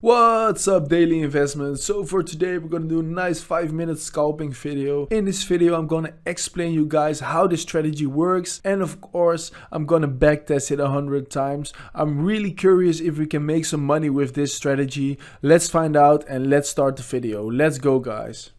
What's up, daily investments? So for today we're gonna do a nice 5-minute scalping video. In this video I'm gonna explain you guys how this strategy works, and of course I'm gonna backtest it 100 times. I'm really curious if we can make some money with this strategy. Let's find out and let's start the video. Let's go, guys.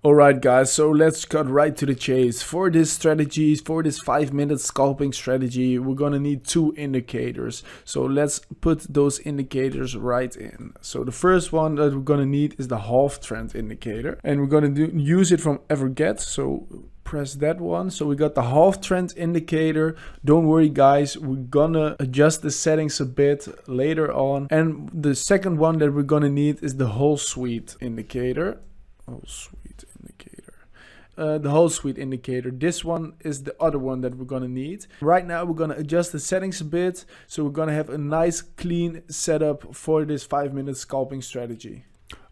Alright guys, so let's cut right to the chase. For this strategy, for this 5-minute scalping strategy, we're gonna need two indicators. So let's put those indicators right in. So the first one that we're gonna need is the Halftrend indicator, and we're gonna use it from Everget. So press that one. So we got the Halftrend indicator. Don't worry guys, we're gonna adjust the settings a bit later on. And the second one that we're gonna need is the whole suite indicator. The whole suite indicator. This one is the other one that we're gonna need. Right now we're gonna adjust the settings a bit, so we're gonna have a nice clean setup for this 5-minute scalping strategy.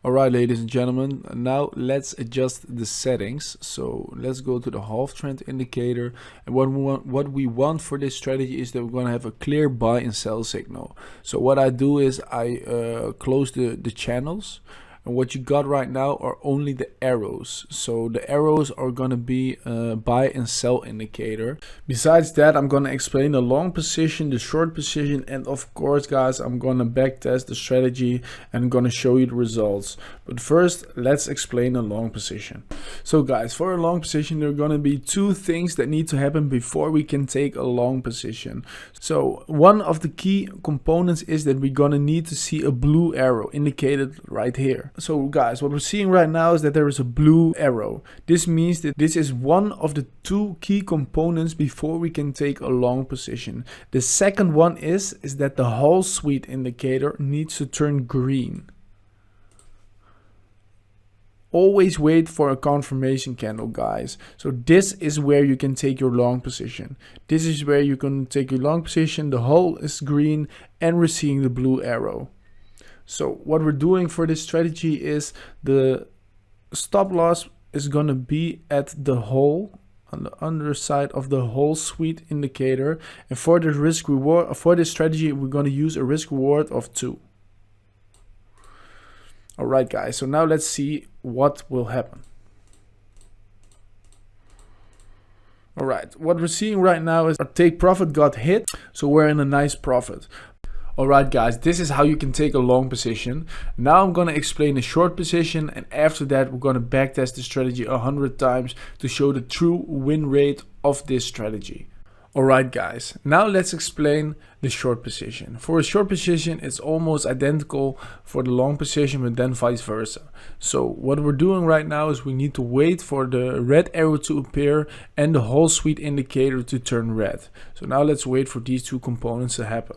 Alright ladies and gentlemen, now let's adjust the settings. So let's go to the Halftrend indicator, and what we want for this strategy is that we're gonna have a clear buy and sell signal. So what I do is I close the channels. And what you got right now are only the arrows. So the arrows are gonna be a buy and sell indicator. Besides that, I'm gonna explain the long position, the short position, and of course guys, I'm gonna backtest the strategy and gonna show you the results. But first, let's explain the long position. So guys, for a long position, there are gonna be two things that need to happen before we can take a long position. So one of the key components is that we're gonna need to see a blue arrow indicated right here. So guys, what we're seeing right now is that there is a blue arrow. This means that this is one of the two key components before we can take a long position. The second one is that the whole suite indicator needs to turn green. Always wait for a confirmation candle, guys. So this is where you can take your long position. This is where you can take your long position. The whole is green and we're seeing the blue arrow. So what we're doing for this strategy is the stop loss is going to be at the whole, on the underside of the whole suite indicator. And for the risk reward, for this strategy, we're going to use a risk reward of 2. All right, guys. So now let's see what will happen. All right. What we're seeing right now is our take profit got hit. So we're in a nice profit. Alright guys, this is how you can take a long position. Now I'm gonna explain a short position, and after that we're gonna backtest the strategy 100 times to show the true win rate of this strategy. Alright guys, now let's explain the short position. For a short position, it's almost identical for the long position, but then vice versa. So what we're doing right now is we need to wait for the red arrow to appear and the whole suite indicator to turn red. So now let's wait for these two components to happen.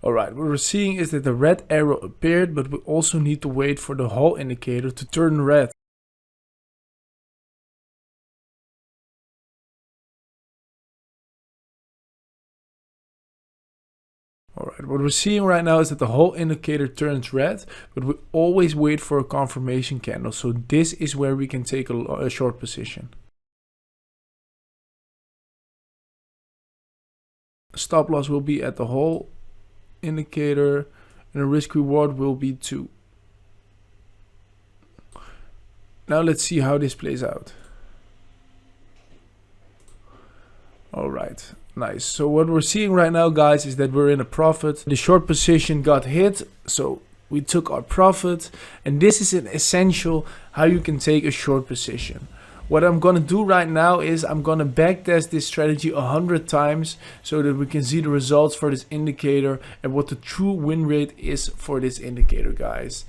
Alright, what we're seeing is that the red arrow appeared, but we also need to wait for the whole indicator to turn red. Alright, what we're seeing right now is that the whole indicator turns red, but we always wait for a confirmation candle. So this is where we can take a short position. Stop loss will be at the whole indicator and the risk reward will be 2. Now let's see how this plays out. Alright, nice. So what we're seeing right now guys is that we're in a profit. The short position got hit, so we took our profit, and this is an essential how you can take a short position. What I'm gonna do right now is I'm gonna backtest this strategy 100 times so that we can see the results for this indicator and what the true win rate is for this indicator, guys.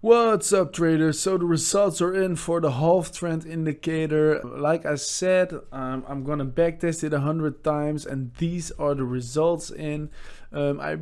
What's up, traders? So the results are in for the Halftrend indicator. Like I said, I'm gonna backtest it 100 times, and these are the results in. I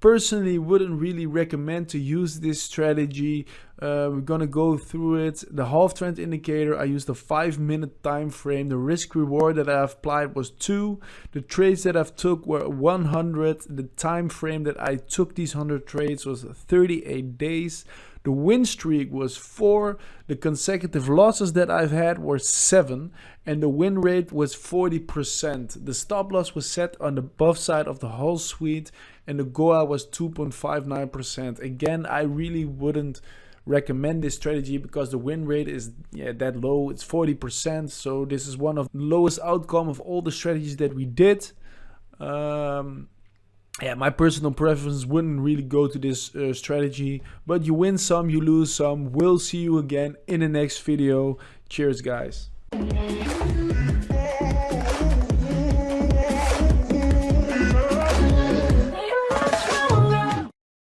personally wouldn't really recommend to use this strategy. We're gonna go through it. The Halftrend indicator, I used a 5-minute time frame. The risk reward that I applied was 2. The trades that I've took were 100. The time frame that I took these 100 trades was 38 days. The win streak was 4. The consecutive losses that I've had were 7. And the win rate was 40%. The stop loss was set on the above side of the whole suite. And the GOA was 2.59%. Again, I really wouldn't recommend this strategy because the win rate is that low. It's 40%. So this is one of the lowest outcome of all the strategies that we did. My personal preference wouldn't really go to this strategy, but you win some, you lose some. We'll see you again in the next video. Cheers, guys.